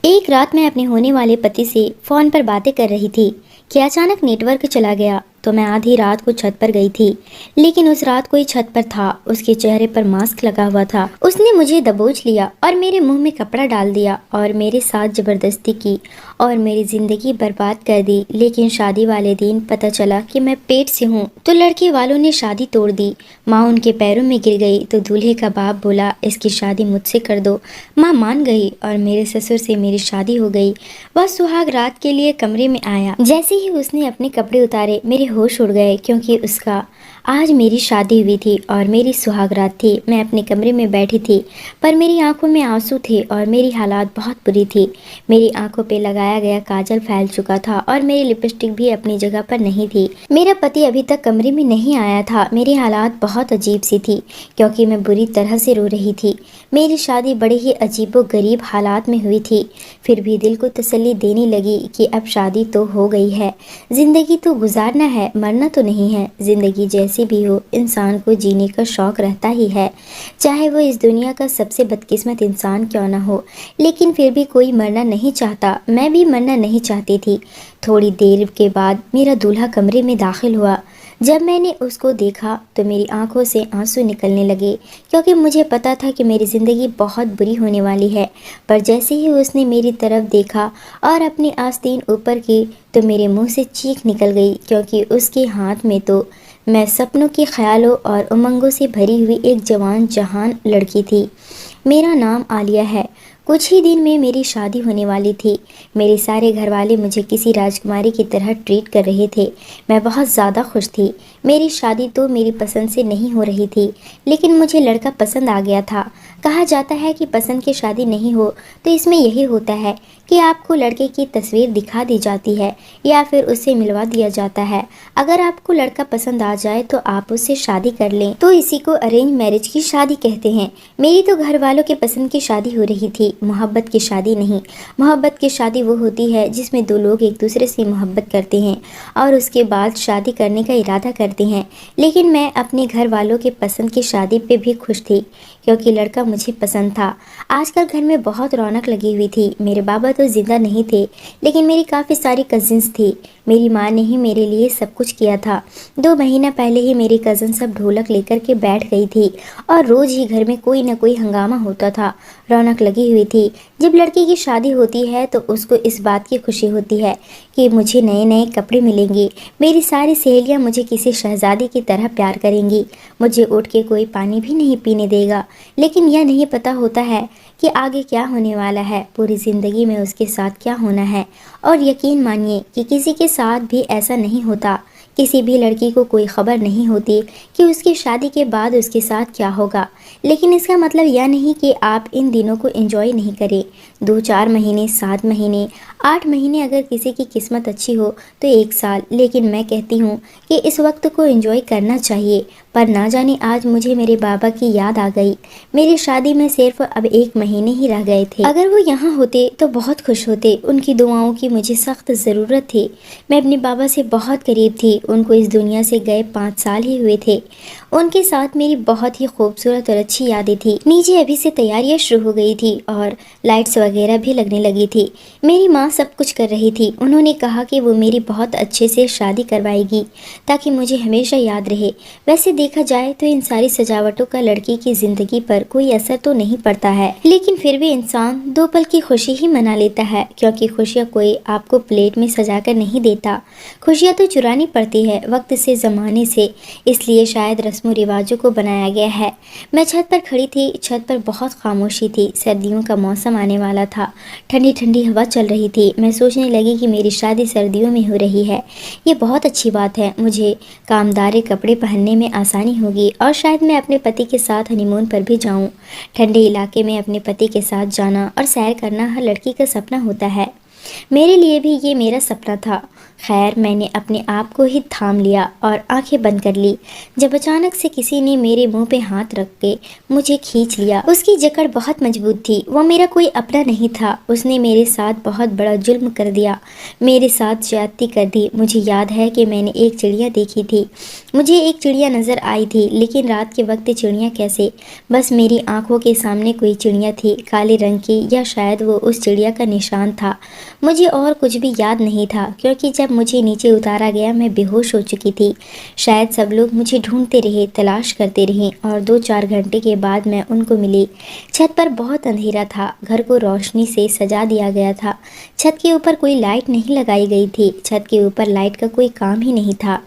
एक रात मैं अपने होने वाले पति से फ़ोन पर बातें कर रही थी कि अचानक नेटवर्क चला गया। तो मैं आधी रात को छत पर गई थी, लेकिन उस रात कोई छत पर था। उसके चेहरे पर मास्क लगा हुआ था। उसने मुझे दबोच लिया और मेरे मुंह में कपड़ा डाल दिया और मेरे साथ जबरदस्ती की और मेरी जिंदगी बर्बाद कर दी। लेकिन शादी वाले दिन पता चला कि मैं पेट से हूँ, तो लड़के वालों ने शादी तोड़ दी। माँ उनके पैरों में गिर गई तो दूल्हे का बाप बोला, इसकी शादी मुझसे कर दो। माँ मान गई और मेरे ससुर से मेरी शादी हो गई। वह सुहाग रात के लिए कमरे में आया। जैसे ही उसने अपने कपड़े उतारे मेरे होश उड़ गए, क्योंकि उसका आज मेरी शादी हुई थी और मेरी सुहाग रात थी। मैं अपने कमरे में बैठी थी, पर मेरी आंखों में आंसू थे और मेरी हालात बहुत बुरी थी। मेरी आंखों पे लगाया गया काजल फैल चुका था और मेरी लिपस्टिक भी अपनी जगह पर नहीं थी। मेरा पति अभी तक कमरे में नहीं आया था। मेरी हालात बहुत अजीब सी थी, क्योंकि मैं बुरी तरह से रो रही थी। मेरी शादी बड़े ही अजीबो गरीब हालात में हुई थी, फिर भी दिल को तसल्ली देने लगी कि अब शादी तो हो गई है, जिंदगी तो गुजारना है, मरना तो नहीं है। जिंदगी जैसी भी हो, इंसान को जीने का शौक रहता ही है, चाहे वो इस दुनिया का सबसे बदकिस्मत इंसान क्यों ना हो। लेकिन फिर भी कोई मरना नहीं चाहता। मैं भी मरना नहीं चाहती थी। थोड़ी देर के बाद मेरा दूल्हा कमरे में दाखिल हुआ। जब मैंने उसको देखा तो मेरी आंखों से आंसू निकलने लगे, क्योंकि मुझे पता था कि मेरी ज़िंदगी बहुत बुरी होने वाली है। पर जैसे ही उसने मेरी तरफ देखा और अपनी आस्तीन ऊपर की, तो मेरे मुंह से चीख निकल गई, क्योंकि उसके हाथ में तो मैं सपनों के ख्यालों और उमंगों से भरी हुई एक जवान जहान लड़की थी। मेरा नाम आलिया है। कुछ ही दिन में मेरी शादी होने वाली थी। मेरे सारे घर वाले मुझे किसी राजकुमारी की तरह ट्रीट कर रहे थे। मैं बहुत ज़्यादा खुश थी। मेरी शादी तो मेरी पसंद से नहीं हो रही थी, लेकिन मुझे लड़का पसंद आ गया था। कहा जाता है कि पसंद की शादी नहीं हो तो इसमें यही होता है कि आपको लड़के की तस्वीर दिखा दी जाती है या फिर उससे मिलवा दिया जाता है। अगर आपको लड़का पसंद आ जाए तो आप उससे शादी कर लें, तो इसी को अरेंज मैरिज की शादी कहते हैं। मेरी तो घर वालों के पसंद की शादी हो रही थी, मोहब्बत की शादी नहीं। मोहब्बत की शादी वो होती है जिसमें दो लोग एक दूसरे से मोहब्बत करते हैं और उसके बाद शादी करने का इरादा करते हैं। लेकिन मैं अपने घर वालों के पसंद की शादी पे भी खुश थी, क्योंकि लड़का मुझे पसंद था। आजकल घर में बहुत रौनक लगी हुई थी। मेरे बाबा तो जिंदा नहीं थे, लेकिन मेरी काफ़ी सारी कजिन्स थी। मेरी माँ ने ही मेरे लिए सब कुछ किया था। 2 महीना पहले ही मेरी कज़न सब ढोलक लेकर के बैठ गई थी और रोज़ ही घर में कोई ना कोई हंगामा होता था। रौनक लगी हुई थी। जब लड़की की शादी होती है तो उसको इस बात की खुशी होती है कि मुझे नए नए कपड़े मिलेंगे, मेरी सारी सहेलियाँ मुझे किसी शहजादी की तरह प्यार करेंगी, मुझे उठ के कोई पानी भी नहीं पीने देगा। लेकिन यह नहीं पता होता है कि आगे क्या होने वाला है, पूरी ज़िंदगी में उसके साथ क्या होना है। और यकीन मानिए कि किसी के साथ भी ऐसा नहीं होता। किसी भी लड़की को कोई खबर नहीं होती कि उसकी शादी के बाद उसके साथ क्या होगा। लेकिन इसका मतलब यह नहीं कि आप इन दिनों को एंजॉय नहीं करें। 2-4 महीने, 7 महीने, 8 महीने, अगर किसी की किस्मत अच्छी हो तो 1 साल। लेकिन मैं कहती हूँ कि इस वक्त को एंजॉय करना चाहिए। पर ना जाने आज मुझे मेरे बाबा की याद आ गई। मेरी शादी में सिर्फ अब 1 महीने ही रह गए थे। अगर वो यहाँ होते तो बहुत खुश होते। उनकी दुआओं की मुझे सख्त ज़रूरत थी। मैं अपने बाबा से बहुत करीब थी। उनको इस दुनिया से गए 5 साल ही हुए थे। उनके साथ मेरी बहुत ही खूबसूरत और अच्छी यादें थी। नीचे अभी से तैयारियां शुरू हो गई थी और लाइट्स वगैरह भी लगने लगी थी। मेरी माँ सब कुछ कर रही थी। उन्होंने कहा कि वो मेरी बहुत अच्छे से शादी करवाएगी ताकि मुझे हमेशा याद रहे। वैसे देखा जाए तो इन सारी सजावटों का लड़की की ज़िंदगी पर कोई असर तो नहीं पड़ता है, लेकिन फिर भी इंसान 2 पल की खुशी ही मना लेता है, क्योंकि खुशियाँ कोई आपको प्लेट में सजा कर नहीं देता। खुशियाँ तो चुरानी पड़ती है वक्त से, ज़माने से। इसलिए शायद रस्मों रिवाजों को बनाया गया है। मैं छत पर खड़ी थी। छत पर बहुत खामोशी थी। सर्दियों का मौसम आने वाला था। ठंडी ठंडी हवा चल रही थी। मैं सोचने लगी कि मेरी शादी सर्दियों में हो रही है। ये बहुत अच्छी बात है। मुझे कामदार कपड़े पहनने में आसानी होगी और शायद मैं अपने पति के साथ हनीमून पर भी जाऊं। ठंडे इलाके में अपने पति के साथ जाना और सैर करना हर लड़की का सपना होता है। मेरे लिए भी ये मेरा सपना था। खैर, मैंने अपने आप को ही थाम लिया और आंखें बंद कर ली जब अचानक से किसी ने मेरे मुंह पे हाथ रख के मुझे खींच लिया। उसकी जकड़ बहुत मजबूत थी। वो मेरा कोई अपना नहीं था। उसने मेरे साथ बहुत बड़ा जुल्म कर दिया, मेरे साथ ज्यादती कर दी। मुझे याद है कि मैंने एक चिड़िया देखी थी। मुझे एक चिड़िया नजर आई थी, लेकिन रात के वक्त चिड़िया कैसे? बस मेरी आंखों के सामने कोई चिड़िया थी, काले रंग की, या शायद वो उस चिड़िया का निशान था। मुझे और कुछ भी याद नहीं था, क्योंकि जब मुझे नीचे उतारा गया मैं बेहोश हो चुकी थी। शायद सब लोग मुझे ढूंढते रहे, तलाश करते रहे, और 2-4 घंटे के बाद मैं उनको मिली। छत पर बहुत अंधेरा था। घर को रोशनी से सजा दिया गया था। छत के ऊपर कोई लाइट नहीं लगाई गई थी। छत के ऊपर लाइट का कोई काम ही नहीं था।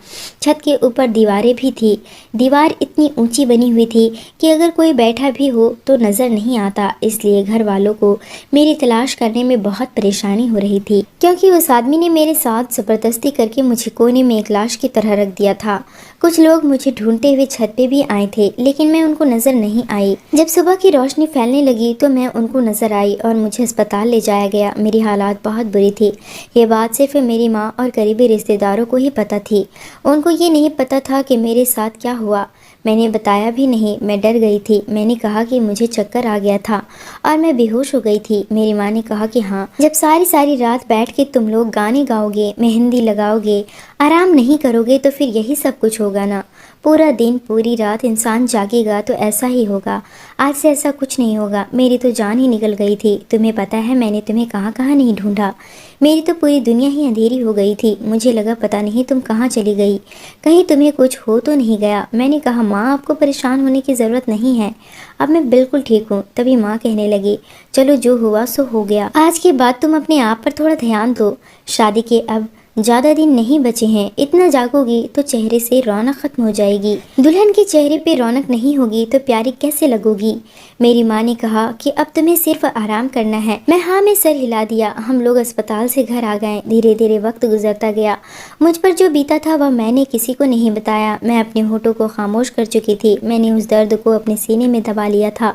छत के ऊपर दीवारें भी थी। दीवार इतनी ऊंची बनी हुई थी कि अगर कोई बैठा भी हो तो नजर नहीं आता। इसलिए घर वालों को मेरी तलाश करने में बहुत परेशानी हो रही थी, क्योंकि उस आदमी ने मेरे साथ जबरदस्ती करके मुझे कोने में एक लाश की तरह रख दिया था। कुछ लोग मुझे ढूंढते हुए छत पे भी आए थे, लेकिन मैं उनको नजर नहीं आई। जब सुबह की रोशनी फैलने लगी तो मैं उनको नजर आई और मुझे अस्पताल ले जाया गया। मेरी हालात बहुत बुरी थी। ये बात सिर्फ मेरी माँ और करीबी रिश्तेदारों को ही पता थी। उनको ये नहीं पता था कि मेरे साथ क्या हुआ। मैंने बताया भी नहीं। मैं डर गई थी। मैंने कहा कि मुझे चक्कर आ गया था और मैं बेहोश हो गई थी। मेरी माँ ने कहा कि हाँ, जब सारी सारी रात बैठ के तुम लोग गाने गाओगे, मेहंदी लगाओगे, आराम नहीं करोगे तो फिर यही सब कुछ होगा ना। पूरा दिन पूरी रात इंसान जागेगा तो ऐसा ही होगा। आज से ऐसा कुछ नहीं होगा। मेरी तो जान ही निकल गई थी। तुम्हें पता है मैंने तुम्हें कहाँ कहाँ नहीं ढूंढा। मेरी तो पूरी दुनिया ही अंधेरी हो गई थी। मुझे लगा पता नहीं तुम कहाँ चली गई, कहीं तुम्हें कुछ हो तो नहीं गया। मैंने कहा माँ, आपको परेशान होने की ज़रूरत नहीं है, अब मैं बिल्कुल ठीक हूँ। तभी माँ कहने लगी, चलो जो हुआ सो हो गया। आज के बाद तुम अपने आप पर थोड़ा ध्यान दो। शादी के अब ज़्यादा दिन नहीं बचे हैं। इतना जागोगी तो चेहरे से रौनक खत्म हो जाएगी। दुल्हन के चेहरे पे रौनक नहीं होगी तो प्यारी कैसे लगोगी। मेरी माँ ने कहा कि अब तुम्हें सिर्फ आराम करना है। मैं हाँ में सर हिला दिया। हम लोग अस्पताल से घर आ गए। धीरे धीरे वक्त गुजरता गया। मुझ पर जो बीता था वह मैंने किसी को नहीं बताया। मैं अपने होठों को खामोश कर चुकी थी। मैंने उस दर्द को अपने सीने में दबा लिया था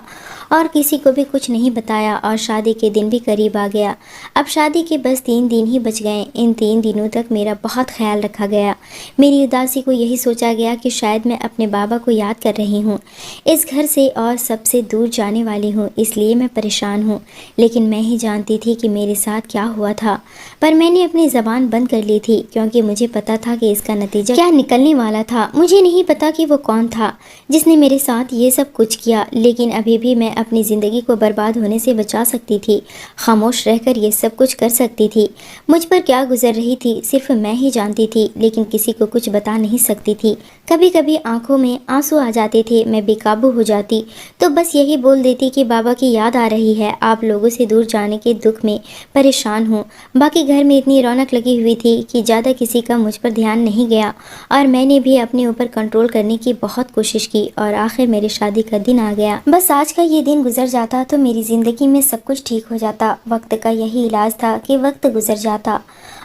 और किसी को भी कुछ नहीं बताया। और शादी के दिन भी करीब आ गया। अब शादी के बस 3 दिन ही बच गए। इन 3 दिनों तक मेरा बहुत ख्याल रखा गया। मेरी उदासी को यही सोचा गया कि शायद मैं अपने बाबा को याद कर रही हूँ, इस घर से और सबसे दूर जाने वाली हूँ, इसलिए मैं परेशान हूँ। लेकिन मैं ही जानती थी कि मेरे साथ क्या हुआ था। पर मैंने अपनी ज़बान बंद कर ली थी, क्योंकि मुझे पता था कि इसका नतीजा क्या निकलने वाला था। मुझे नहीं पता कि वो कौन था जिसने मेरे साथ ये सब कुछ किया, लेकिन अभी भी मैं अपनी ज़िंदगी को बर्बाद होने से बचा सकती थी। खामोश रहकर ये सब कुछ कर सकती थी। मुझ पर क्या गुजर रही थी सिर्फ मैं ही जानती थी, लेकिन किसी को कुछ बता नहीं सकती थी। कभी कभी आंखों में आंसू आ जाते थे। मैं बेकाबू हो जाती तो बस यही बोल देती कि बाबा की याद आ रही है, आप लोगों से दूर जाने के दुख में परेशान हूँ। बाकी घर में इतनी रौनक लगी हुई थी कि ज़्यादा किसी का मुझ पर ध्यान नहीं गया, और मैंने भी अपने ऊपर कंट्रोल करने की बहुत कोशिश की। और आखिर मेरी शादी का दिन आ गया। बस आज का ये दिन गुजर जाता तो मेरी ज़िंदगी में सब कुछ ठीक हो जाता। वक्त का यही इलाज था कि वक्त गुजर जाता।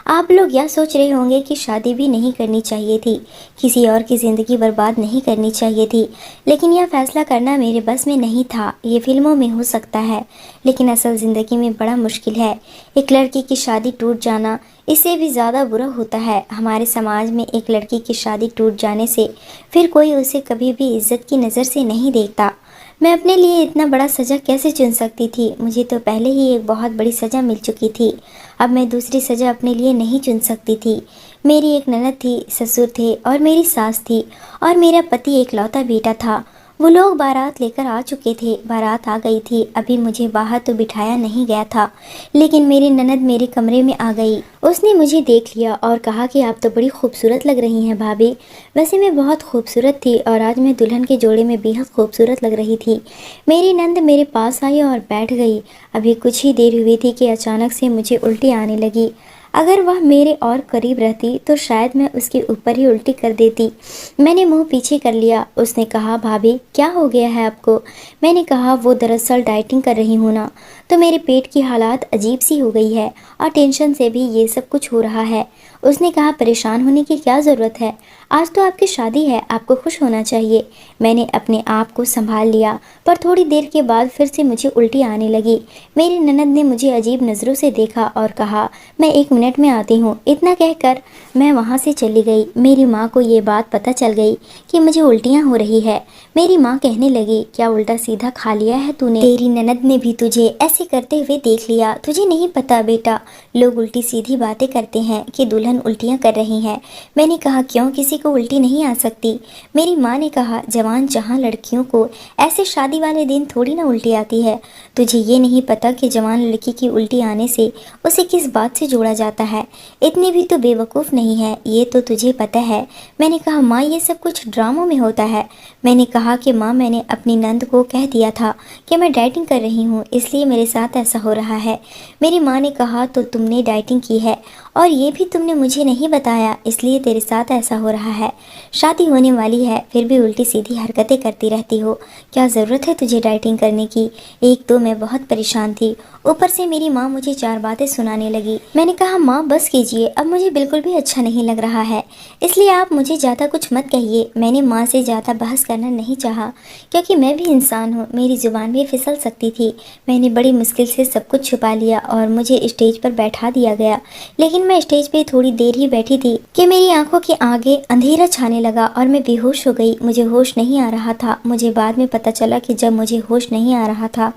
आप लोग यह सोच रहे होंगे कि शादी भी नहीं करनी चाहिए थी, किसी और की ज़िंदगी बर्बाद नहीं करनी चाहिए थी, लेकिन यह फैसला करना मेरे बस में नहीं था। ये फिल्मों में हो सकता है, लेकिन असल ज़िंदगी में बड़ा मुश्किल है। एक लड़की की शादी टूट जाना इससे भी ज़्यादा बुरा होता है। हमारे समाज में एक लड़की की शादी टूट जाने से फिर कोई उसे कभी भी इज्जत की नज़र से नहीं देखता। मैं अपने लिए इतना बड़ा सज़ा कैसे चुन सकती थी? मुझे तो पहले ही एक बहुत बड़ी सज़ा मिल चुकी थी। अब मैं दूसरी सज़ा अपने लिए नहीं चुन सकती थी। मेरी एक ननद थी, ससुर थे और मेरी सास थी, और मेरा पति एक लौता बेटा था। वो लोग बारात लेकर आ चुके थे। बारात आ गई थी। अभी मुझे बाहर तो बिठाया नहीं गया था, लेकिन मेरी ननद मेरे कमरे में आ गई। उसने मुझे देख लिया और कहा कि आप तो बड़ी खूबसूरत लग रही हैं भाभी। वैसे मैं बहुत खूबसूरत थी और आज मैं दुल्हन के जोड़े में बेहद खूबसूरत लग रही थी। मेरी नंद मेरे पास आई और बैठ गई। अभी कुछ ही देर हुई थी कि अचानक से मुझे उल्टी आने लगी। अगर वह मेरे और करीब रहती तो शायद मैं उसके ऊपर ही उल्टी कर देती। मैंने मुंह पीछे कर लिया। उसने कहा, भाभी क्या हो गया है आपको? मैंने कहा, वो दरअसल डाइटिंग कर रही हूँ ना, तो मेरे पेट की हालात अजीब सी हो गई है और टेंशन से भी ये सब कुछ हो रहा है। उसने कहा, परेशान होने की क्या ज़रूरत है, आज तो आपकी शादी है, आपको खुश होना चाहिए। मैंने अपने आप को संभाल लिया, पर थोड़ी देर के बाद फिर से मुझे उल्टी आने लगी। मेरी ननद ने मुझे अजीब नज़रों से देखा और कहा, मैं 1 मिनट में आती हूँ। इतना कहकर मैं वहाँ से चली गई। मेरी माँ को ये बात पता चल गई कि मुझे उल्टियाँ हो रही है। मेरी माँ कहने लगी, क्या उल्टा सीधा खा लिया है तूने? तेरी ननद ने भी तुझे ऐसे करते हुए देख लिया। तुझे नहीं पता बेटा, लोग उल्टी सीधी बातें करते हैं कि दुल्हन उल्टियाँ कर रही हैं। मैंने कहा, क्यों, किसी को उल्टी नहीं आ सकती? मेरी माँ ने कहा, जवान जहाँ लड़कियों को ऐसे शादी वाले दिन थोड़ी ना उल्टी आती है। तुझे ये नहीं पता कि जवान लड़की की उल्टी आने से उसे किस बात से जोड़ा जाता है। इतनी भी तो बेवकूफ़ नहीं है, ये तो तुझे पता है। मैंने कहा, माँ ये सब कुछ ड्रामों में होता है। मैंने कहा कि माँ, मैंने अपनी नंद को कह दिया था कि मैं डाइटिंग कर रही हूँ, इसलिए मेरे साथ ऐसा हो रहा है। मेरी माँ ने कहा, तो तुमने डाइटिंग की है और ये भी तुमने मुझे नहीं बताया, इसलिए तेरे साथ ऐसा हो रहा है। शादी होने वाली है फिर भी उल्टी सीधी हरकतें करती रहती हो। क्या ज़रूरत है तुझे डाइटिंग करने की? एक तो मैं बहुत परेशान थी, ऊपर से मेरी माँ मुझे 4 बातें सुनाने लगी। मैंने कहा, माँ बस कीजिए, अब मुझे बिल्कुल भी अच्छा नहीं लग रहा है, इसलिए आप मुझे ज़्यादा कुछ मत कहिए। मैंने माँ से ज़्यादा बहस करना नहीं चाहा, क्योंकि मैं भी इंसान हूँ, मेरी ज़ुबान भी फिसल सकती थी। मैंने बड़ी मुश्किल से सब कुछ छुपा लिया और मुझे स्टेज पर बैठा दिया गया। लेकिन मैं स्टेज पे थोड़ी देर ही बैठी थी कि मेरी आंखों के आगे अंधेरा छाने लगा और मैं बेहोश हो गई। मुझे होश नहीं आ रहा था। मुझे बाद में पता चला कि जब मुझे होश नहीं आ रहा था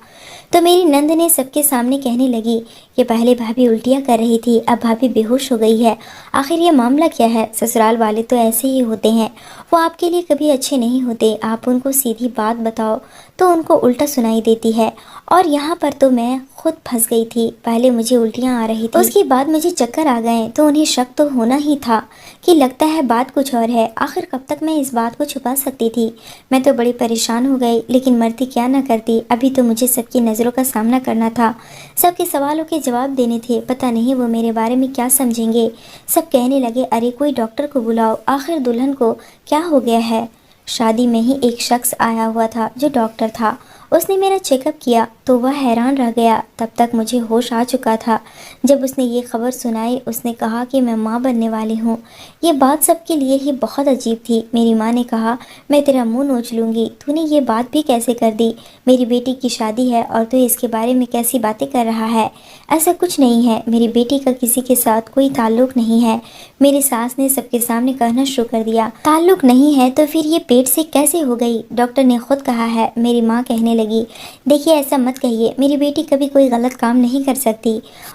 तो मेरी नंद ने सबके सामने कहने लगी कि पहले भाभी उल्टियाँ कर रही थी, अब भाभी बेहोश हो गई है। आखिर ये मामला क्या है? ससुराल वाले तो ऐसे ही होते हैं, वो आपके लिए कभी अच्छे नहीं होते। आप उनको सीधी बात बताओ तो उनको उल्टा सुनाई देती है। और यहाँ पर तो मैं खुद फंस गई थी। पहले मुझे उल्टियाँ आ रही थी, उसके बाद मुझे चक्कर आ गए, तो उन्हें शक तो होना ही था कि लगता है बात कुछ और है। आखिर कब तक मैं इस बात को छुपा सकती थी? मैं तो बड़ी परेशान हो गई, लेकिन मरती क्या ना करती। अभी तो मुझे सबकी नज़रों का सामना करना था, सबके सवालों के जवाब देने थे। पता नहीं वो मेरे बारे में क्या समझेंगे। सब कहने लगे, अरे कोई डॉक्टर को बुलाओ, आखिर दुल्हन को क्या हो गया है? शादी में ही एक शख्स आया हुआ था जो डॉक्टर था। उसने मेरा चेकअप किया तो वह हैरान रह गया। तब तक मुझे होश आ चुका था। जब उसने ये खबर सुनाई, उसने कहा कि मैं माँ बनने वाली हूँ। ये बात सबके लिए ही बहुत अजीब थी। मेरी माँ ने कहा, मैं तेरा मुंह नोच लूँगी, तूने ये बात भी कैसे कर दी? मेरी बेटी की शादी है और तू इसके बारे में कैसी बातें कर रहा है? ऐसा कुछ नहीं है, मेरी बेटी का किसी के साथ कोई ताल्लुक नहीं है। मेरी सास ने सबके सामने कहना शुरू कर दिया, ताल्लुक नहीं है तो फिर ये पेट से कैसे हो गई? डॉक्टर ने खुद कहा है। मेरी माँ कहने लगी, देखिए ऐसा मत कहिए, मेरी बेटी कभी कोई गलत काम नहीं कर सकती।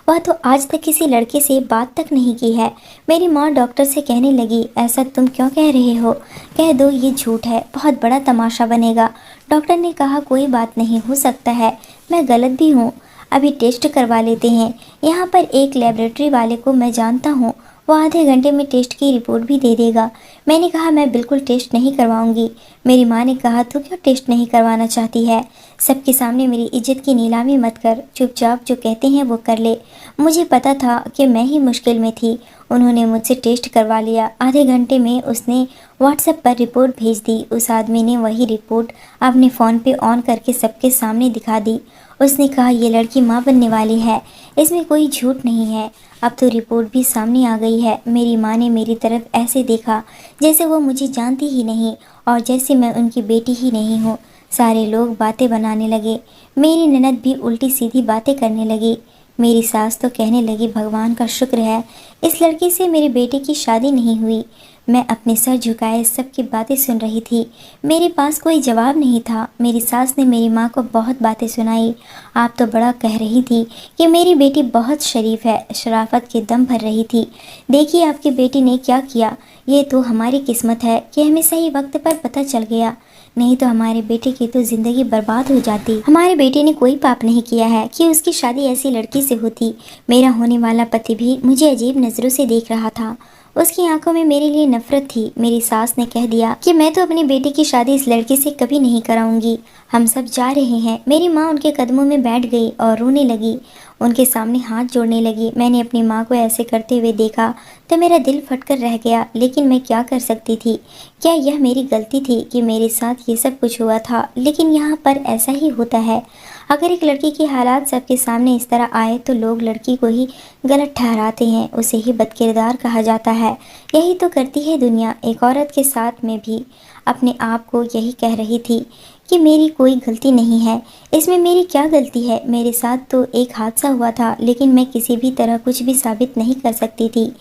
वह तो आज तक किसी लड़के से बात तक नहीं की है। मेरी माँ डॉक्टर से कहने लगी, ऐसा तुम क्यों कह रहे हो? कह दो ये झूठ है, बहुत बड़ा तमाशा बनेगा। डॉक्टर ने कहा, कोई बात नहीं, हो सकता है मैं गलत भी हूँ, अभी टेस्ट करवा लेते हैं। यहाँ पर एक लेबोरेटरी वाले को मैं जानता हूँ, वो आधे घंटे में टेस्ट की रिपोर्ट भी दे देगा। मैंने कहा, मैं बिल्कुल टेस्ट नहीं करवाऊंगी। मेरी माँ ने कहा, तू क्यों टेस्ट नहीं करवाना चाहती है? सबके सामने मेरी इज्जत की नीलामी मत कर, चुपचाप जो कहते हैं वो कर ले। मुझे पता था कि मैं ही मुश्किल में थी। उन्होंने मुझसे टेस्ट करवा लिया। आधे घंटे में उसने व्हाट्सएप पर रिपोर्ट भेज दी। उस आदमी ने वही रिपोर्ट अपने फ़ोन पे ऑन करके सबके सामने दिखा दी। उसने कहा, ये लड़की माँ बनने वाली है, इसमें कोई झूठ नहीं है। अब तो रिपोर्ट भी सामने आ गई है। मेरी माँ ने मेरी तरफ ऐसे देखा जैसे वो मुझे जानती ही नहीं और जैसे मैं उनकी बेटी ही नहीं हूँ। सारे लोग बातें बनाने लगे। मेरी ननद भी उल्टी सीधी बातें करने लगी। मेरी सास तो कहने लगी, भगवान का शुक्र है इस लड़की से मेरी बेटी की शादी नहीं हुई। मैं अपने सर झुकाए सबकी बातें सुन रही थी। मेरे पास कोई जवाब नहीं था। मेरी सास ने मेरी माँ को बहुत बातें सुनाई। आप तो बड़ा कह रही थी कि मेरी बेटी बहुत शरीफ है, शराफत के दम भर रही थी। देखिए आपकी बेटी ने क्या किया। ये तो हमारी किस्मत है कि हमें सही वक्त पर पता चल गया, नहीं तो हमारे बेटे की तो जिंदगी बर्बाद हो जाती। हमारे बेटे ने कोई पाप नहीं किया है कि उसकी शादी ऐसी लड़की से होती। मेरा होने वाला पति भी मुझे अजीब नज़रों से देख रहा था। उसकी आंखों में मेरे लिए नफरत थी। मेरी सास ने कह दिया कि मैं तो अपनी बेटी की शादी इस लड़के से कभी नहीं कराऊंगी। हम सब जा रहे हैं। मेरी माँ उनके कदमों में बैठ गई और रोने लगी। उनके सामने हाथ जोड़ने लगी। मैंने अपनी माँ को ऐसे करते हुए देखा तो मेरा दिल फटकर रह गया, लेकिन मैं क्या कर सकती थी? क्या यह मेरी गलती थी कि मेरे साथ ये सब कुछ हुआ था? लेकिन यहाँ पर ऐसा ही होता है। अगर एक लड़की के हालात सबके सामने इस तरह आए तो लोग लड़की को ही गलत ठहराते हैं, उसे ही बदकिरदार कहा जाता है। यही तो करती है दुनिया। एक औरत के साथ में भी अपने आप को यही कह रही थी कि मेरी कोई गलती नहीं है, इसमें मेरी क्या गलती है। मेरे साथ तो एक हादसा हुआ था, लेकिन मैं किसी भी तरह कुछ भी साबित नहीं कर सकती थी।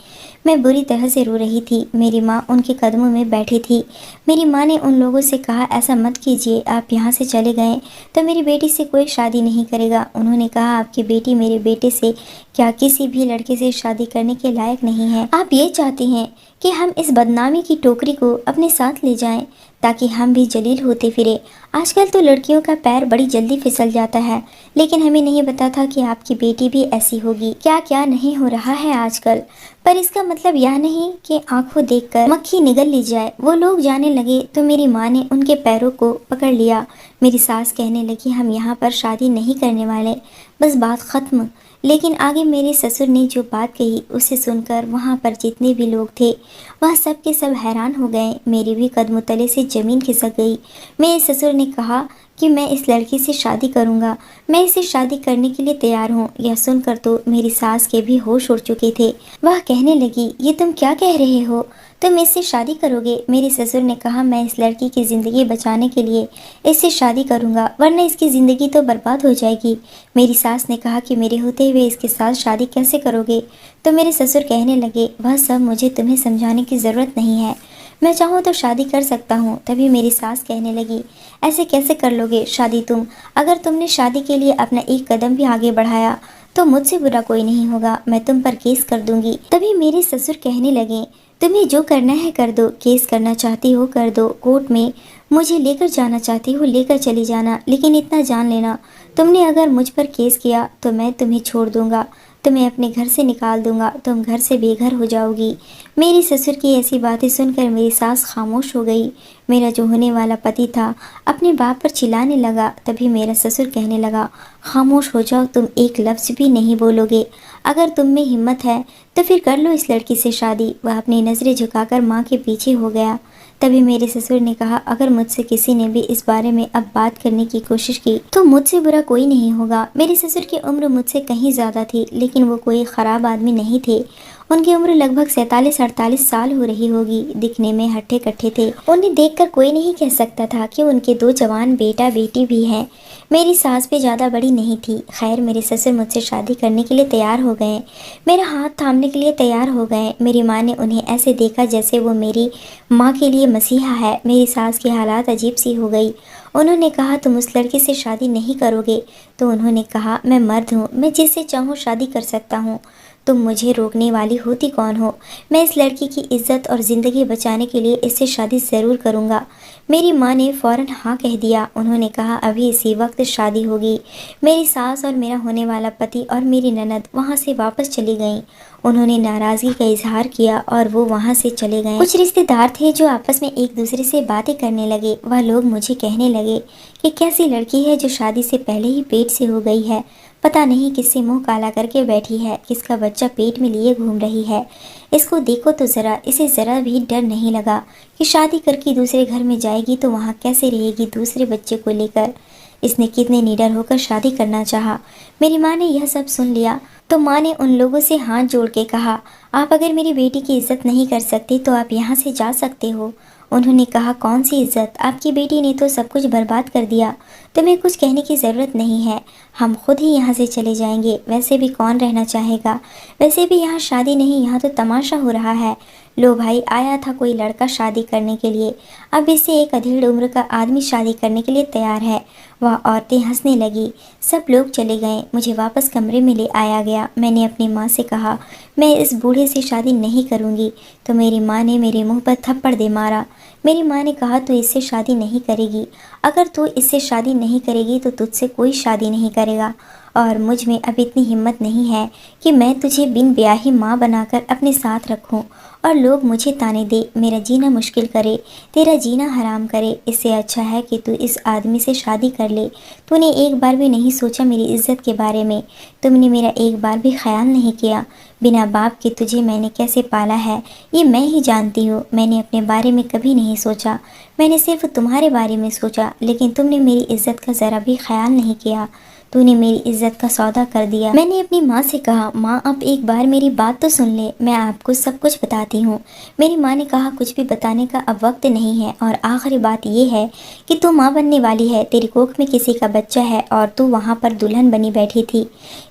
मैं बुरी तरह से रो रही थी। मेरी माँ उनके कदमों में बैठी थी। मेरी माँ ने उन लोगों से कहा, ऐसा मत कीजिए, आप यहाँ से चले गए तो मेरी बेटी से कोई शादी नहीं करेगा। उन्होंने कहा, आपकी बेटी मेरे बेटे से क्या किसी भी लड़के से शादी करने के लायक नहीं है। आप ये चाहती हैं कि हम इस बदनामी की टोकरी को अपने साथ ले जाएं ताकि हम भी जलील होते फिरे। आजकल तो लड़कियों का पैर बड़ी जल्दी फिसल जाता है, लेकिन हमें नहीं पता था कि आपकी बेटी भी ऐसी होगी। क्या क्या नहीं हो रहा है आजकल। पर इसका मतलब यह नहीं कि आंखों देखकर मक्खी निगल ली जाए। वो लोग जाने लगे तो मेरी माँ ने उनके पैरों को पकड़ लिया। मेरी सास कहने लगी, हम यहाँ पर शादी नहीं करने वाले, बस बात खत्म। लेकिन आगे मेरे ससुर ने जो बात कही उसे सुनकर वहाँ पर जितने भी लोग थे वह सब के सब हैरान हो गए। मेरी भी कदमों तले से ज़मीन खिसक गई। मेरे ससुर ने कहा कि मैं इस लड़की से शादी करूँगा, मैं इसे शादी करने के लिए तैयार हूँ। यह सुनकर तो मेरी सास के भी होश उड़ चुके थे। वह कहने लगी, ये तुम क्या कह रहे हो, तुम इससे शादी करोगे? मेरे ससुर ने कहा, मैं इस लड़की की ज़िंदगी बचाने के लिए इससे शादी करूँगा, वरना इसकी ज़िंदगी तो बर्बाद हो जाएगी। मेरी सास ने कहा कि मेरे होते हुए इसके साथ शादी कैसे करोगे? तो मेरे ससुर कहने लगे, वह सब मुझे तुम्हें समझाने की ज़रूरत नहीं है, मैं चाहूँ तो शादी कर सकता हूँ। तभी मेरी सास कहने लगी, ऐसे कैसे कर लोगे शादी तुम? अगर तुमने शादी के लिए अपना एक कदम भी आगे बढ़ाया तो मुझसे बुरा कोई नहीं होगा, मैं तुम पर केस कर दूंगी। तभी मेरे ससुर कहने लगे, तुम्हें जो करना है कर दो, केस करना चाहती हो कर दो, कोर्ट में मुझे लेकर जाना चाहती हो लेकर चली जाना, लेकिन इतना जान लेना, तुमने अगर मुझ पर केस किया तो मैं तुम्हें छोड़ दूंगा, तुम्हें अपने घर से निकाल दूंगा, तुम घर से बेघर हो जाओगी। मेरी ससुर की ऐसी बातें सुनकर मेरी सास खामोश हो गई। मेरा जो होने वाला पति था अपने बाप पर चिल्लाने लगा। तभी मेरा ससुर कहने लगा, खामोश हो जाओ, तुम एक लफ्ज़ भी नहीं बोलोगे। अगर तुम में हिम्मत है तो फिर कर लो इस लड़की से शादी। वह अपनी नज़रें झुकाकर माँ के पीछे हो गया। तभी मेरे ससुर ने कहा, अगर मुझसे किसी ने भी इस बारे में अब बात करने की कोशिश की तो मुझसे बुरा कोई नहीं होगा। मेरे ससुर की उम्र मुझसे कहीं ज़्यादा थी, लेकिन वो कोई ख़राब आदमी नहीं थे। उनकी उम्र लगभग 47-48 साल हो रही होगी। दिखने में हट्टे कट्टे थे। उन्हें देखकर कोई नहीं कह सकता था कि उनके 2 जवान बेटा बेटी भी हैं। मेरी सास भी ज़्यादा बड़ी नहीं थी। खैर, मेरे ससुर मुझसे शादी करने के लिए तैयार हो गए, मेरा हाथ थामने के लिए तैयार हो गए। मेरी माँ ने उन्हें ऐसे देखा जैसे वो मेरी माँ के लिए मसीहा है। मेरी सास की हालात अजीब सी हो गई। उन्होंने कहा, तुम उस लड़के से शादी नहीं करोगे? तो उन्होंने कहा, मैं मर्द हूँ, मैं जिससे चाहूँ शादी कर सकता हूँ, तुम मुझे रोकने वाली होती कौन हो? मैं इस लड़की की इज्जत और ज़िंदगी बचाने के लिए इससे शादी ज़रूर करूँगा। मेरी माँ ने फ़ौरन हाँ कह दिया। उन्होंने कहा, अभी इसी वक्त शादी होगी। मेरी सास और मेरा होने वाला पति और मेरी ननद वहाँ से वापस चली गईं। उन्होंने नाराज़गी का इजहार किया और वो वहाँ से चले गए। कुछ रिश्तेदार थे जो आपस में एक दूसरे से बातें करने लगे। वह लोग मुझे कहने लगे कि कैसी लड़की है जो शादी से पहले ही पेट से हो गई है, पता नहीं किससे मुंह काला करके बैठी है, किसका बच्चा पेट में लिए घूम रही है। इसको देखो तो ज़रा, इसे ज़रा भी डर नहीं लगा कि शादी करके दूसरे घर में जाएगी तो वहाँ कैसे रहेगी दूसरे बच्चे को लेकर। इसने कितने निडर होकर शादी करना चाहा। मेरी माँ ने यह सब सुन लिया तो माँ ने उन लोगों से हाथ जोड़ के कहा, आप अगर मेरी बेटी की इज्जत नहीं कर सकते तो आप यहाँ से जा सकते हो। उन्होंने कहा, कौन सी इज्जत? आपकी बेटी ने तो सब कुछ बर्बाद कर दिया, तुम्हें कुछ कहने की ज़रूरत नहीं है, हम खुद ही यहाँ से चले जाएंगे। वैसे भी कौन रहना चाहेगा? वैसे भी यहाँ शादी नहीं, यहाँ तो तमाशा हो रहा है। लो भाई, आया था कोई लड़का शादी करने के लिए, अब इससे एक अधेड़ उम्र का आदमी शादी करने के लिए तैयार है। वह औरतें हंसने लगी। सब लोग चले गए। मुझे वापस कमरे में ले आया गया। मैंने अपनी माँ से कहा, मैं इस बूढ़े से शादी नहीं करूँगी। तो मेरी माँ ने मेरे मुंह पर थप्पड़ दे मारा। मेरी माँ ने कहा, तू इससे शादी नहीं करेगी, अगर तू इससे शादी नहीं करेगी तो तुझसे कोई शादी नहीं करेगा। और मुझ में अब इतनी हिम्मत नहीं है कि मैं तुझे बिन ब्याही माँ बनाकर अपने साथ रखूं और लोग मुझे ताने दे, मेरा जीना मुश्किल करे, तेरा जीना हराम करे। इससे अच्छा है कि तू इस आदमी से शादी कर ले। तूने एक बार भी नहीं सोचा मेरी इज्जत के बारे में, तुमने मेरा एक बार भी ख्याल नहीं किया। बिना बाप के तुझे मैंने कैसे पाला है ये मैं ही जानती हूँ। मैंने अपने बारे में कभी नहीं सोचा, मैंने सिर्फ तुम्हारे बारे में सोचा, लेकिन तुमने मेरी इज्जत का ज़रा भी ख्याल नहीं किया। तूने मेरी इज्जत का सौदा कर दिया। मैंने अपनी माँ से कहा, माँ अब एक बार मेरी बात तो सुन ले, मैं आपको सब कुछ बताती हूँ। मेरी माँ ने कहा, कुछ भी बताने का अब वक्त नहीं है, और आखिरी बात ये है कि तू माँ बनने वाली है, तेरी कोख में किसी का बच्चा है और तू वहाँ पर दुल्हन बनी बैठी थी।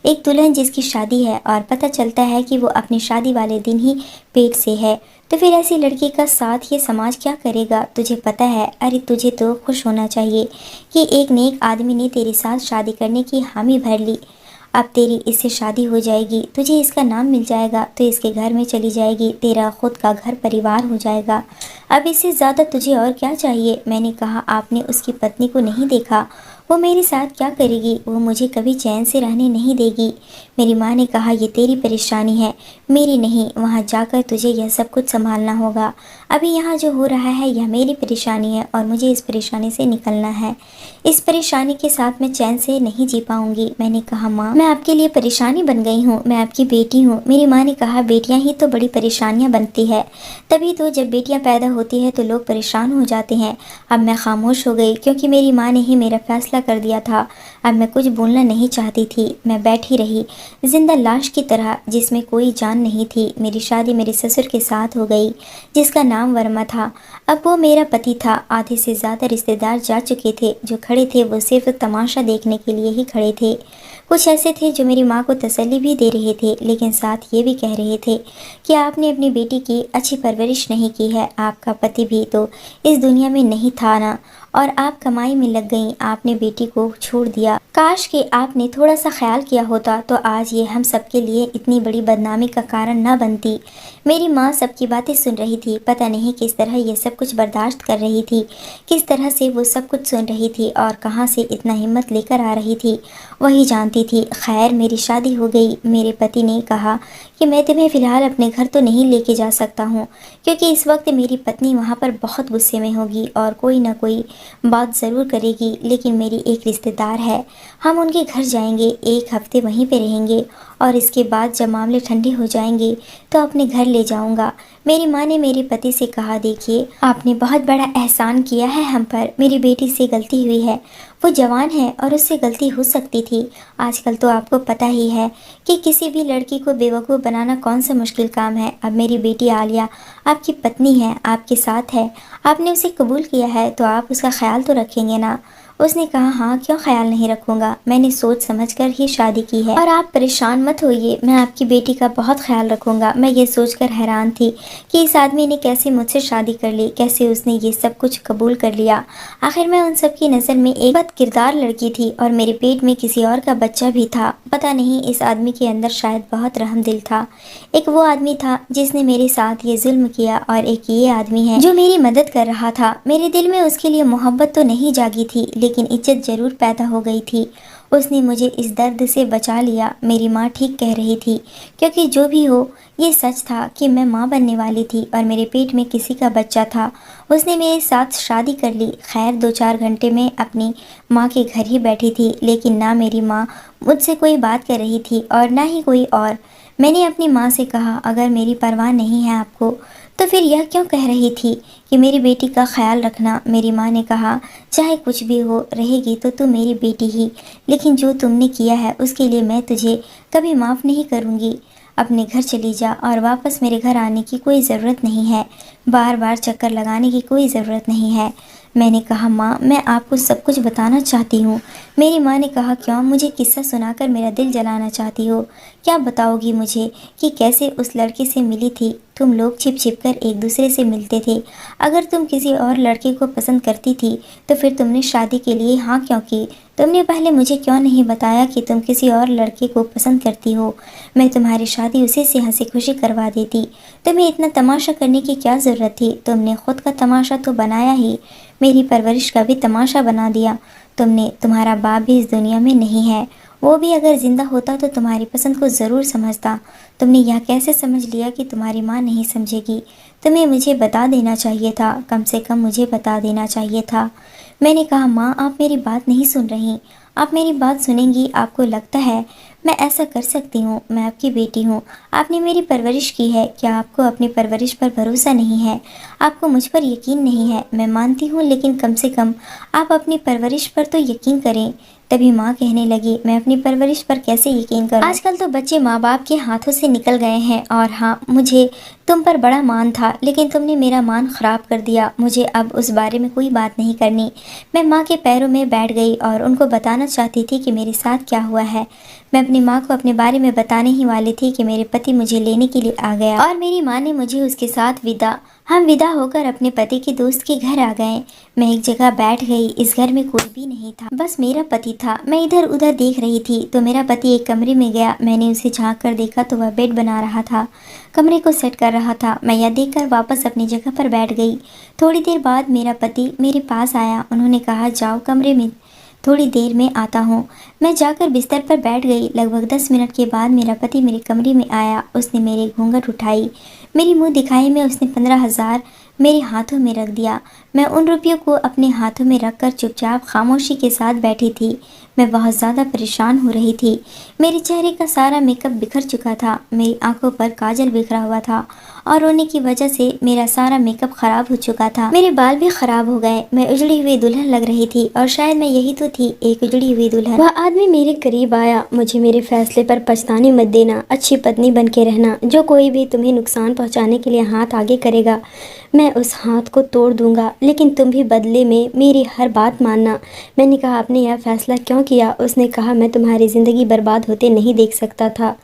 एक दुल्हन जिसकी शादी है और पता चलता है कि वो अपनी शादी वाले दिन ही पेट से है, तो फिर ऐसी लड़की का साथ ये समाज क्या करेगा, तुझे पता है। अरे तुझे तो खुश होना चाहिए कि एक नेक आदमी ने तेरे साथ शादी करने की हामी भर ली। अब तेरी इससे शादी हो जाएगी, तुझे इसका नाम मिल जाएगा, तो इसके घर में चली जाएगी, तेरा खुद का घर परिवार हो जाएगा। अब इससे ज़्यादा तुझे और क्या चाहिए। मैंने कहा, आपने उसकी पत्नी को नहीं देखा, वो मेरे साथ क्या करेगी, वो मुझे कभी चैन से रहने नहीं देगी। मेरी माँ ने कहा, ये तेरी परेशानी है, मेरी नहीं, वहाँ जाकर तुझे यह सब कुछ संभालना होगा। अभी यहाँ जो हो रहा है यह मेरी परेशानी है और मुझे इस परेशानी से निकलना है। इस परेशानी के साथ मैं चैन से नहीं जी पाऊंगी। मैंने कहा, माँ मैं आपके लिए परेशानी बन गई हूँ, मैं आपकी बेटी हूँ। मेरी माँ ने कहा, बेटियाँ ही तो बड़ी परेशानियाँ बनती है, तभी तो जब बेटियाँ पैदा होती है तो लोग परेशान हो जाते हैं। अब मैं खामोश हो गई क्योंकि मेरी माँ ने ही मेरा फैसला कर दिया था। अब मैं कुछ बोलना नहीं चाहती थी। मैं बैठी रही जिंदा लाश की तरह जिसमें कोई जान नहीं थी। मेरी शादी मेरे ससुर के साथ हो गई जिसका नाम वर्मा था। अब वो मेरा पति था। आधे से ज़्यादा रिश्तेदार जा चुके थे, जो खड़े थे वो सिर्फ तमाशा देखने के लिए ही खड़े थे। कुछ ऐसे थे जो मेरी माँ को तसल्ली भी दे रहे थे, लेकिन साथ ये भी कह रहे थे कि आपने अपनी बेटी की अच्छी परवरिश नहीं की है, आपका पति भी तो इस दुनिया में नहीं था ना, और आप कमाई में लग गईं, आपने बेटी को छोड़ दिया। काश कि आपने थोड़ा सा ख्याल किया होता तो आज ये हम सबके लिए इतनी बड़ी बदनामी का कारण न बनती। मेरी माँ सबकी बातें सुन रही थी, पता नहीं किस तरह ये सब कुछ बर्दाश्त कर रही थी, किस तरह से वो सब कुछ सुन रही थी और कहाँ से इतना हिम्मत लेकर आ रही थी, वही जानती थी। खैर मेरी शादी हो गई। मेरे पति ने कहा कि मैं तुम्हें फ़िलहाल अपने घर तो नहीं लेके जा सकता हूँ, क्योंकि इस वक्त मेरी पत्नी वहाँ पर बहुत गुस्से में होगी और कोई ना कोई बात ज़रूर करेगी। लेकिन मेरी एक रिश्तेदार है, हम उनके घर जाएंगे, एक हफ्ते वहीं पे रहेंगे और इसके बाद जब मामले ठंडे हो जाएंगे तो अपने घर ले जाऊंगा। मेरी माँ ने मेरे पति से कहा, देखिए आपने बहुत बड़ा एहसान किया है हम पर, मेरी बेटी से गलती हुई है, वो जवान है और उससे गलती हो सकती थी। आजकल तो आपको पता ही है कि किसी भी लड़की को बेवकूफ़ बनाना कौन सा मुश्किल काम है। अब मेरी बेटी आलिया आपकी पत्नी है, आपके साथ है, आपने उसे कबूल किया है तो आप उसका ख्याल तो रखेंगे ना। उसने कहा, हाँ क्यों ख्याल नहीं रखूंगा, मैंने सोच समझकर ही शादी की है और आप परेशान मत होइए, मैं आपकी बेटी का बहुत ख्याल रखूंगा। मैं ये सोचकर हैरान थी कि इस आदमी ने कैसे मुझसे शादी कर ली, कैसे उसने ये सब कुछ कबूल कर लिया। आखिर मैं उन सब की नज़र में एक बद किरदार लड़की थी और मेरे पेट में किसी और का बच्चा भी था। पता नहीं इस आदमी के अंदर शायद बहुत रहम दिल था। एक वो आदमी था जिसने मेरे साथ ये जुल्म किया और एक ये आदमी है जो मेरी मदद कर रहा था। मेरे दिल में उसके लिए मोहब्बत तो नहीं जागी थी, लेकिन इज्जत जरूर पैदा हो गई थी। उसने मुझे इस दर्द से बचा लिया। मेरी माँ ठीक कह रही थी, क्योंकि जो भी हो ये सच था कि मैं माँ बनने वाली थी और मेरे पेट में किसी का बच्चा था। उसने मेरे साथ शादी कर ली। खैर 2-4 घंटे में अपनी माँ के घर ही बैठी थी, लेकिन ना मेरी माँ मुझसे कोई बात कर रही थी और ना ही कोई और। मैंने अपनी माँ से कहा, अगर मेरी परवाह नहीं है आपको तो फिर यह क्यों कह रही थी कि मेरी बेटी का ख्याल रखना। मेरी माँ ने कहा, चाहे कुछ भी हो, रहेगी तो तू मेरी बेटी ही, लेकिन जो तुमने किया है उसके लिए मैं तुझे कभी माफ़ नहीं करूँगी। अपने घर चली जा और वापस मेरे घर आने की कोई ज़रूरत नहीं है, बार बार चक्कर लगाने की कोई ज़रूरत नहीं है। मैंने कहा, माँ मैं आपको सब कुछ बताना चाहती हूँ। मेरी माँ ने कहा, क्यों, मुझे किस्सा सुनाकर मेरा दिल जलाना चाहती हो? क्या बताओगी मुझे कि कैसे उस लड़के से मिली थी? तुम लोग छिप छिप कर एक दूसरे से मिलते थे। अगर तुम किसी और लड़के को पसंद करती थी तो फिर तुमने शादी के लिए हाँ क्यों की? तुमने पहले मुझे क्यों नहीं बताया कि तुम किसी और लड़के को पसंद करती हो? मैं तुम्हारी शादी उसी से हंसी खुशी करवा देती। तुम्हें इतना तमाशा करने की क्या ज़रूरत थी? तुमने खुद का तमाशा तो बनाया ही, मेरी परवरिश का भी तमाशा बना दिया तुमने। तुम्हारा बाप भी इस दुनिया में नहीं है, वो भी अगर ज़िंदा होता तो तुम्हारी पसंद को ज़रूर समझता। तुमने यह कैसे समझ लिया कि तुम्हारी माँ नहीं समझेगी? तुम्हें मुझे बता देना चाहिए था, कम से कम मुझे बता देना चाहिए था। मैंने कहा, माँ आप मेरी बात नहीं सुन रही। आप मेरी बात सुनेंगी? आपको लगता है मैं ऐसा कर सकती हूँ? मैं आपकी बेटी हूँ, आपने मेरी परवरिश की है। क्या आपको अपनी परवरिश पर भरोसा नहीं है? आपको मुझ पर यकीन नहीं है? मैं मानती हूँ, लेकिन कम से कम आप अपनी परवरिश पर तो यकीन करें। तभी माँ कहने लगी, मैं अपनी परवरिश पर कैसे यकीन करूँ। आजकल तो बच्चे माँ बाप के हाथों से निकल गए हैं। और हाँ, मुझे तुम पर बड़ा मान था, लेकिन तुमने मेरा मान खराब कर दिया। मुझे अब उस बारे में कोई बात नहीं करनी। मैं माँ के पैरों में बैठ गई और उनको बताना चाहती थी कि मेरे साथ क्या हुआ है। मैं अपनी माँ को अपने बारे में बताने ही वाली थी कि मेरे पति मुझे लेने के लिए आ गया और मेरी माँ ने मुझे उसके साथ हम विदा होकर अपने पति के दोस्त के घर आ गए। मैं एक जगह बैठ गई। इस घर में कोई भी नहीं था, बस मेरा पति था। मैं इधर उधर देख रही थी तो मेरा पति एक कमरे में गया। मैंने उसे झांक कर देखा तो वह बेड बना रहा था, कमरे को सेट कर रहा था। मैं यह देखकर वापस अपनी जगह पर बैठ गई। थोड़ी देर बाद मेरा पति मेरे पास आया। उन्होंने कहा, जाओ कमरे में, थोड़ी देर में आता हूँ। मैं जाकर बिस्तर पर बैठ गई। लगभग 10 मिनट के बाद मेरा पति मेरे कमरे में आया। उसने मेरे घूंघट उठाई। मेरी मुंह दिखाई में उसने 15,000 मेरे हाथों में रख दिया। मैं उन रुपयों को अपने हाथों में रखकर चुपचाप खामोशी के साथ बैठी थी। मैं बहुत ज़्यादा परेशान हो रही थी। मेरे चेहरे का सारा मेकअप बिखर चुका था। मेरी आंखों पर काजल बिखरा हुआ था और रोने की वजह से मेरा सारा मेकअप खराब हो चुका था। मेरे बाल भी खराब हो गए। मैं उजड़ी हुई दुल्हन लग रही थी और शायद मैं यही तो थी, एक उजड़ी हुई दुल्हन। वह आदमी मेरे करीब आया। मुझे मेरे फैसले पर पछताने मत देना, अच्छी पत्नी बन के रहना। जो कोई भी तुम्हें नुकसान पहुंचाने के लिए हाथ आगे करेगा, मैं उस हाथ को तोड़ दूंगा, लेकिन तुम भी बदले में मेरी हर बात मानना। मैंने कहा, आपने यह फैसला क्यों किया? उसने कहा, मैं तुम्हारी ज़िंदगी बर्बाद होते नहीं देख सकता था।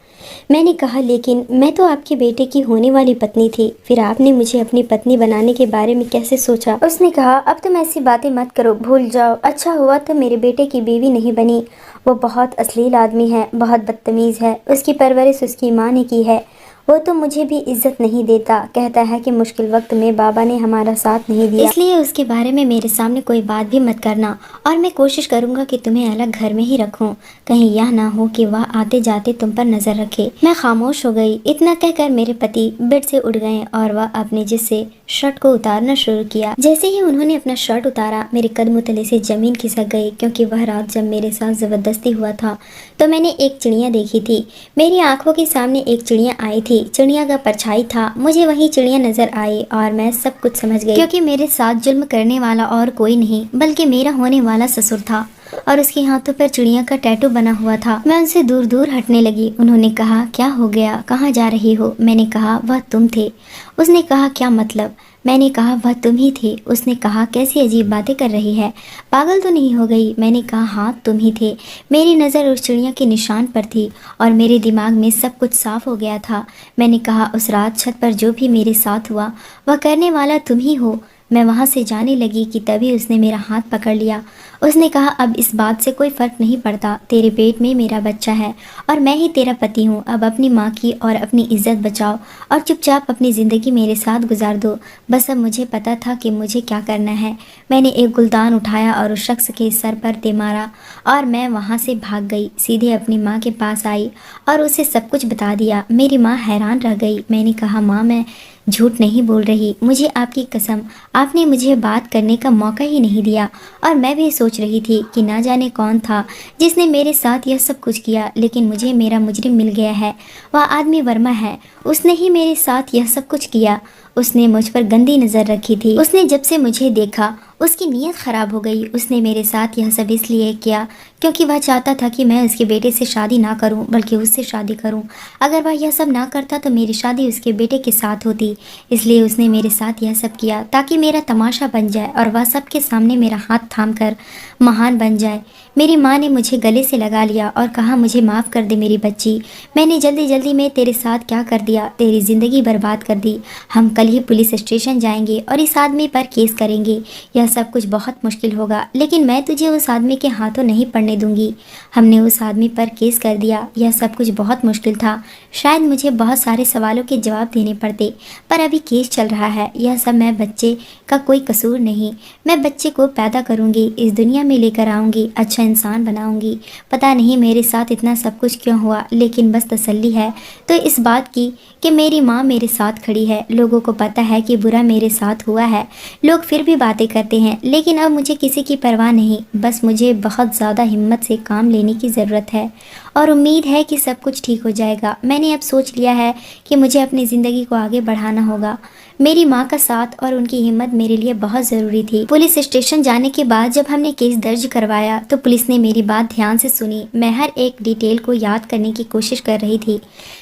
मैंने कहा, लेकिन मैं तो आपके बेटे की होने वाली पत्नी थी। फिर आपने मुझे अपनी पत्नी बनाने के बारे में कैसे सोचा? उसने कहा, अब तुम ऐसी बातें मत करो, भूल जाओ। अच्छा हुआ तो मेरे बेटे की बीवी नहीं बनी। वो बहुत अश्लील आदमी है, बहुत बदतमीज़ है। उसकी परवरिश उसकी माँ ने की है। वो तो मुझे भी इज्जत नहीं देता। कहता है कि मुश्किल वक्त में बाबा ने हमारा साथ नहीं दिया, इसलिए उसके बारे में मेरे सामने कोई बात भी मत करना। और मैं कोशिश करूंगा कि तुम्हें अलग घर में ही रखूं। कहीं यह ना हो कि वह आते जाते तुम पर नजर रखे। मैं खामोश हो गई। इतना कहकर मेरे पति बेड से उठ गए और वह अपने जिससे शर्ट को उतारना शुरू किया। जैसे ही उन्होंने अपना शर्ट उतारा, मेरे कदमों तले से जमीन खिसक गई, क्योंकि वह रात जब मेरे साथ जबरदस्ती हुआ था तो मैंने एक चिड़िया देखी थी। मेरी आंखों के सामने एक चिड़िया आई थी। चिड़िया का परछाई था। मुझे वही चिड़िया नजर आई और मैं सब कुछ समझ गई, क्योंकि मेरे साथ जुल्म करने वाला और कोई नहीं बल्कि मेरा होने वाला ससुर था और उसके हाथों पर चिड़िया का टैटू बना हुआ था। मैं उनसे दूर दूर हटने लगी। उन्होंने कहा, क्या हो गया, कहाँ जा रही हो? मैंने कहा, वह तुम थे। उसने कहा, क्या मतलब? मैंने कहा, वह तुम ही थे। उसने कहा, कैसी अजीब बातें कर रही है, पागल तो नहीं हो गई? मैंने कहा, हाँ तुम ही थे। मेरी नज़र उस चिड़िया के निशान पर थी और मेरे दिमाग में सब कुछ साफ हो गया था। मैंने कहा, उस रात छत पर जो भी मेरे साथ हुआ वह करने वाला तुम ही हो। मैं वहाँ से जाने लगी कि तभी उसने मेरा हाथ पकड़ लिया। उसने कहा, अब इस बात से कोई फ़र्क नहीं पड़ता, तेरे पेट में मेरा बच्चा है और मैं ही तेरा पति हूँ। अब अपनी माँ की और अपनी इज्जत बचाओ और चुपचाप अपनी ज़िंदगी मेरे साथ गुजार दो। बस अब मुझे पता था कि मुझे क्या करना है। मैंने एक गुलदान उठाया और उस शख्स के सर पर दे मारा और मैं वहाँ से भाग गई। सीधे अपनी माँ के पास आई और उसे सब कुछ बता दिया। मेरी माँ हैरान रह गई। मैंने कहा, माँ मैं झूठ नहीं बोल रही, मुझे आपकी कसम, आपने मुझे बात करने का मौका ही नहीं दिया। और मैं भी सोच रही थी कि ना जाने कौन था जिसने मेरे साथ यह सब कुछ किया, लेकिन मुझे मेरा मुजरिम मिल गया है। वह आदमी वर्मा है। उसने ही मेरे साथ यह सब कुछ किया। उसने मुझ पर गंदी नज़र रखी थी। उसने जब से मुझे देखा उसकी नीयत ख़राब हो गई। उसने मेरे साथ यह सब इसलिए किया क्योंकि वह चाहता था कि मैं उसके बेटे से शादी ना करूं, बल्कि उससे शादी करूं। अगर वह यह सब ना करता तो मेरी शादी उसके बेटे के साथ होती। इसलिए उसने मेरे साथ यह सब किया ताकि मेरा तमाशा बन जाए और वह सबके सामने मेरा हाथ थाम कर महान बन जाए। मेरी माँ ने मुझे गले से लगा लिया और कहा, मुझे माफ़ कर दे मेरी बच्ची, मैंने जल्दी जल्दी में तेरे साथ क्या कर दिया, तेरी ज़िंदगी बर्बाद कर दी। हम कल ही पुलिस स्टेशन जाएंगे और इस आदमी पर केस करेंगे। यह सब कुछ बहुत मुश्किल होगा, लेकिन मैं तुझे उस आदमी के हाथों नहीं पड़ने दूंगी। हमने उस आदमी पर केस कर दिया। यह सब कुछ बहुत मुश्किल था। शायद मुझे बहुत सारे सवालों के जवाब देने पड़ते, पर अभी केस चल रहा है। यह सब मैं बच्चे का कोई कसूर नहीं। मैं बच्चे को पैदा करूंगी, इस दुनिया में लेकर आऊंगी, अच्छा इंसान बनाऊंगी। पता नहीं मेरे साथ इतना सब कुछ क्यों हुआ, लेकिन बस तसल्ली है तो इस बात की कि मेरी माँ मेरे साथ खड़ी है। लोगों को पता है कि बुरा मेरे साथ हुआ है, लोग फिर भी बातें करते हैं, लेकिन अब मुझे किसी की परवाह नहीं। बस मुझे बहुत ज़्यादा हिम्मत से काम लेने की ज़रूरत है और उम्मीद है कि सब कुछ ठीक हो जाएगा। मैंने अब सोच लिया है कि मुझे अपनी ज़िंदगी को आगे बढ़ाना होगा। मेरी माँ का साथ और उनकी हिम्मत मेरे लिए बहुत ज़रूरी थी। पुलिस स्टेशन जाने के बाद जब हमने केस दर्ज करवाया तो पुलिस ने मेरी बात ध्यान से सुनी। मैं हर एक डिटेल को याद करने की कोशिश कर रही थी।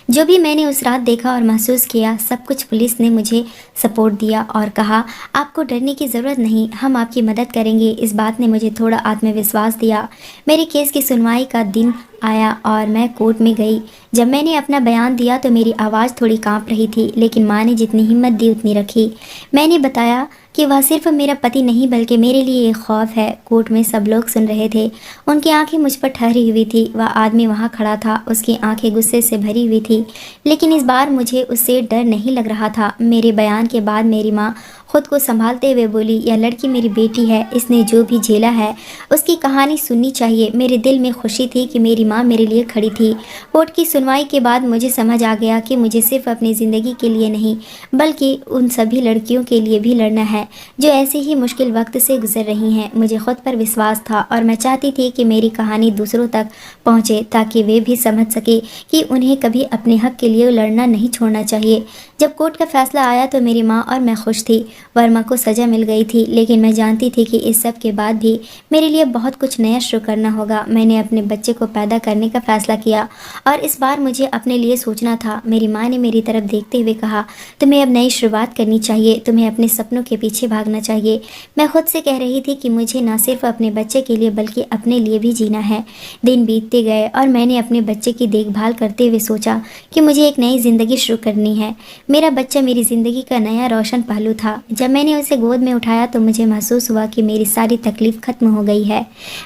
जो भी मैंने उस रात देखा और महसूस किया, सब कुछ पुलिस ने मुझे सपोर्ट दिया और कहा, आपको डरने की ज़रूरत नहीं, हम आपकी मदद करेंगे। इस बात ने मुझे थोड़ा आत्मविश्वास दिया। मेरे केस की सुनवाई का दिन आया और मैं कोर्ट में गई। जब मैंने अपना बयान दिया तो मेरी आवाज़ थोड़ी कांप रही थी, लेकिन माँ ने जितनी हिम्मत दी उतनी रखी। मैंने बताया कि वह सिर्फ मेरा पति नहीं बल्कि मेरे लिए एक खौफ है। कोर्ट में सब लोग सुन रहे थे। उनकी आंखें मुझ पर ठहरी हुई थी। वह आदमी वहां खड़ा था, उसकी आंखें गुस्से से भरी हुई थी, लेकिन इस बार मुझे उससे डर नहीं लग रहा था। मेरे बयान के बाद मेरी माँ खुद को संभालते हुए बोली, यह लड़की मेरी बेटी है, इसने जो भी झेला है उसकी कहानी सुननी चाहिए। मेरे दिल में खुशी थी कि मेरी माँ मेरे लिए खड़ी थी। कोर्ट की सुनवाई के बाद मुझे समझ आ गया कि मुझे सिर्फ अपनी ज़िंदगी के लिए नहीं बल्कि उन सभी लड़कियों के लिए भी लड़ना है जो ऐसे ही मुश्किल वक्त से गुजर रही हैं। मुझे खुद पर विश्वास था और मैं चाहती थी कि मेरी कहानी दूसरों तक पहुँचे ताकि वे भी समझ सके कि उन्हें कभी अपने हक के लिए लड़ना नहीं छोड़ना चाहिए। जब कोर्ट का फैसला आया तो मेरी माँ और मैं खुश थी। वर्मा को सज़ा मिल गई थी, लेकिन मैं जानती थी कि इस सब के बाद भी मेरे लिए बहुत कुछ नया शुरू करना होगा। मैंने अपने बच्चे को पैदा करने का फैसला किया और इस बार मुझे अपने लिए सोचना था। मेरी माँ ने मेरी तरफ देखते हुए कहा, तुम्हें अब नई शुरुआत करनी चाहिए, तुम्हें अपने सपनों के पीछे भागना चाहिए। मैं खुद से कह रही थी कि मुझे न सिर्फ अपने बच्चे के लिए बल्कि अपने लिए भी जीना है। दिन बीतते गए और मैंने अपने बच्चे की देखभाल करते हुए सोचा कि मुझे एक नई ज़िंदगी शुरू करनी है। मेरा बच्चा मेरी ज़िंदगी का नया रोशन पहलू था। जब मैंने उसे गोद में उठाया तो मुझे महसूस हुआ कि मेरी सारी तकलीफ खत्म हो गई है।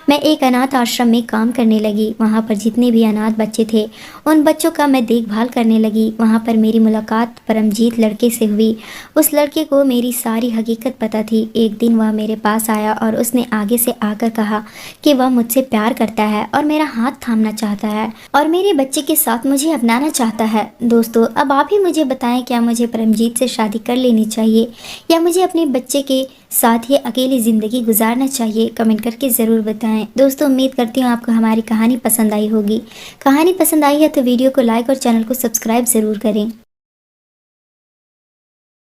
मैं एक अनाथ आश्रम में काम करने लगी। वहाँ पर जितने भी अनाथ बच्चे थे उन बच्चों का मैं देखभाल करने लगी। वहाँ पर मेरी मुलाकात परमजीत लड़के से हुई। उस लड़के को मेरी सारी हकीकत पता थी। एक दिन वह मेरे पास आया और उसने आगे से आकर कहा कि वह मुझसे प्यार करता है और मेरा हाथ थामना चाहता है और मेरे बच्चे के साथ मुझे अपनाना चाहता है। दोस्तों, अब आप ही मुझे बताएं, क्या मुझे परमजीत से शादी कर लेनी चाहिए या मुझे अपने बच्चे के साथ ही अकेली ज़िंदगी गुजारना चाहिए? कमेंट करके ज़रूर बताएं। दोस्तों, उम्मीद करती हूँ आपको हमारी कहानी पसंद आई होगी। कहानी पसंद आई है तो वीडियो को लाइक और चैनल को सब्सक्राइब ज़रूर करें।